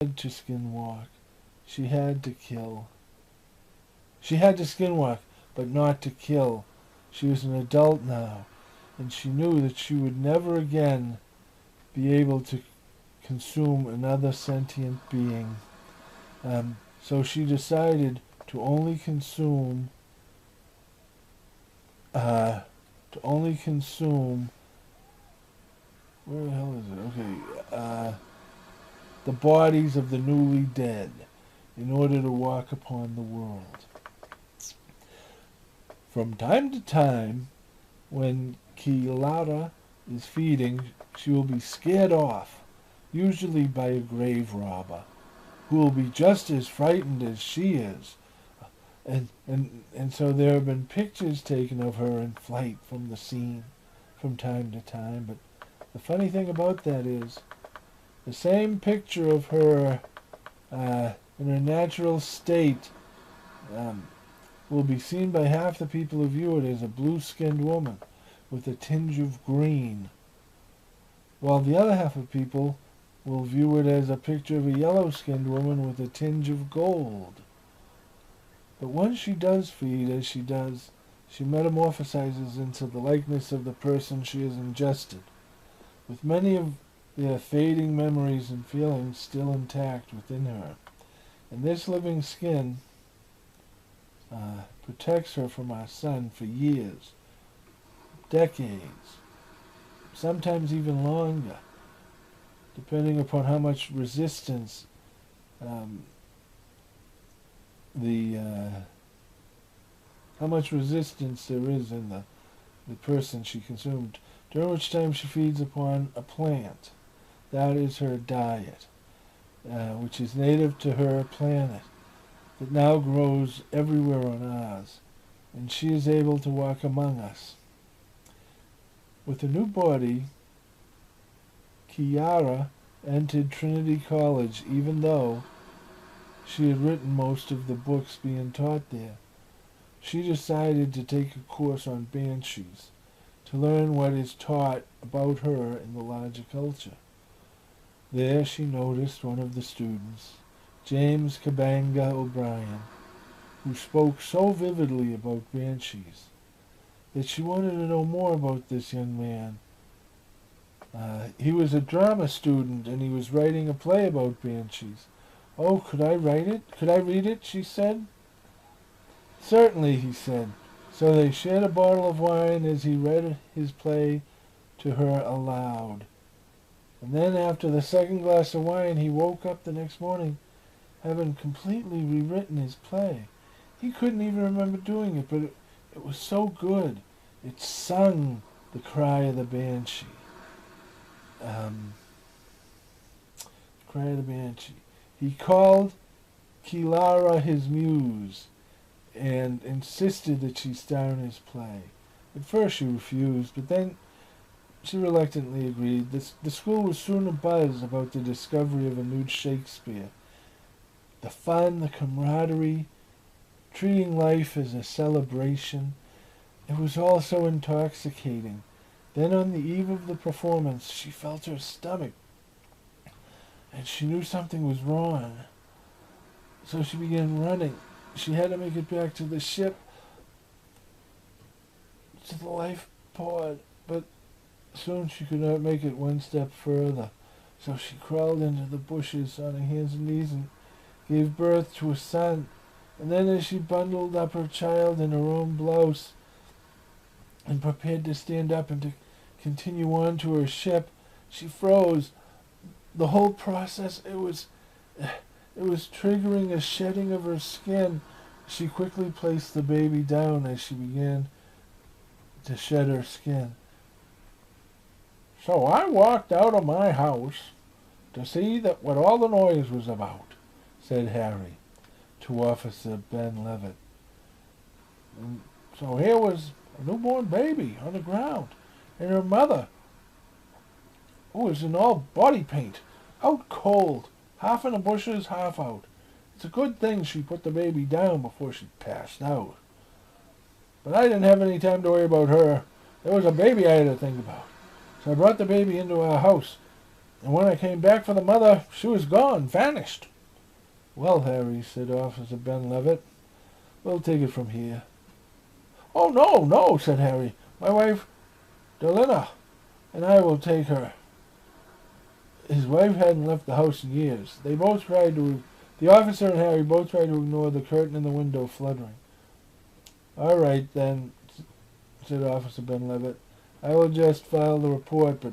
had to skinwalk. She had to kill. She had to skinwalk, but not to kill. She was an adult now, and she knew that she would never again be able to consume another sentient being. So she decided to only consume, uh, to only consume. Where the hell is it? Okay, the bodies of the newly dead, in order to walk upon the world. From time to time, when Kilara is feeding, she will be scared off, usually by a grave robber, who will be just as frightened as she is. And so there have been pictures taken of her in flight from the scene from time to time. But the funny thing about that is, the same picture of her in her natural state will be seen by half the people who view it as a blue-skinned woman with a tinge of green, while the other half of people will view it as a picture of a yellow-skinned woman with a tinge of gold. But once she does feed, as she does, she metamorphosizes into the likeness of the person she has ingested, with many of their fading memories and feelings still intact within her. And this living skin protects her from our sun for years, decades, sometimes even longer, depending upon how much resistance how much resistance there is in the person she consumed, during which time she feeds upon a plant. That is her diet, which is native to her planet, that now grows everywhere on ours, and she is able to walk among us. With a new body, Kiara entered Trinity College, even though she had written most of the books being taught there. She decided to take a course on banshees, to learn what is taught about her in the larger culture. There she noticed one of the students, James Kabanga O'Brien, who spoke so vividly about banshees that she wanted to know more about this young man. He was a drama student, and he was writing a play about banshees. "Oh, could I write it? Could I read it?" she said. "Certainly," he said. So they shared a bottle of wine as he read his play to her aloud. And then after the second glass of wine, he woke up the next morning, having completely rewritten his play. He couldn't even remember doing it, but it was so good. It sung the cry of the banshee. Cry of the banshee. He called Kilara his muse and insisted that she star in his play. At first she refused, but then she reluctantly agreed. The school was soon abuzz about the discovery of a new Shakespeare. The fun, the camaraderie, treating life as a celebration. It was all so intoxicating. Then on the eve of the performance, she felt her stomach, and she knew something was wrong. So she began running. She had to make it back to the ship, to the life pod, but soon she could not make it one step further. So she crawled into the bushes on her hands and knees and gave birth to a son. And then as she bundled up her child in her own blouse and prepared to stand up and to continue on to her ship, she froze. The whole process, it was triggering a shedding of her skin. She quickly placed the baby down as she began to shed her skin. "So I walked out of my house to see that what all the noise was about," said Harry to Officer Ben Levitt. "And so here was a newborn baby on the ground, and her mother, who was in all body paint, out cold, half in the bushes, half out. It's a good thing she put the baby down before she passed out. But I didn't have any time to worry about her. There was a baby I had to think about. So I brought the baby into our house. And when I came back for the mother, she was gone, vanished. Well, Harry, said Officer Ben Levitt, we'll take it from here. Oh, no, no, said Harry. My wife, Delina, and I will take her. His wife hadn't left the house in years. The officer and Harry both tried to ignore the curtain in the window fluttering. All right, then, said Officer Ben Levitt. I will just file the report, but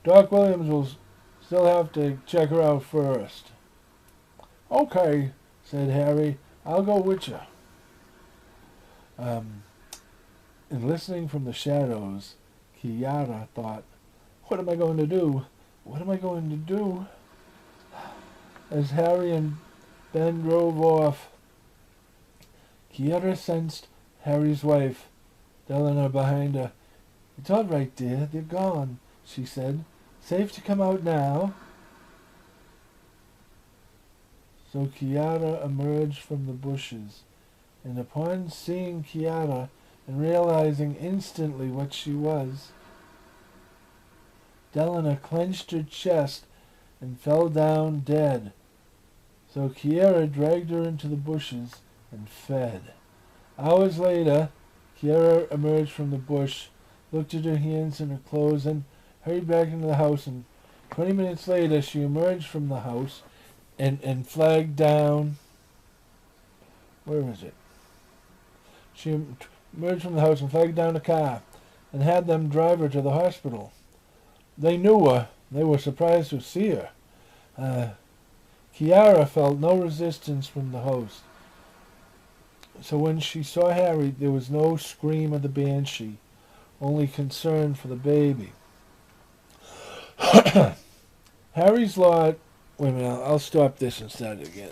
Doc Williams will still have to check her out first. Okay, said Harry. I'll go with you. And listening from the shadows, Kiara thought, what am I going to do? What am I going to do? As Harry and Ben drove off, Kiara sensed Harry's wife, Delina, behind her. It's all right, dear. They're gone, she said. Safe to come out now. So Kiara emerged from the bushes, and upon seeing Kiara and realizing instantly what she was, Delina clenched her chest and fell down dead. So Kiara dragged her into the bushes and fed. Hours later, Kiara emerged from the bush, looked at her hands and her clothes, and hurried back into the house. And 20 minutes later, she emerged from the house and flagged down. Where is it? She emerged from the house and flagged down a car and had them drive her to the hospital. They knew her. They were surprised to see her. Kiara felt no resistance from the host. So when she saw Harry, there was no scream of the banshee, only concern for the baby. Harry's lot... Wait a minute, I'll stop this and start it again.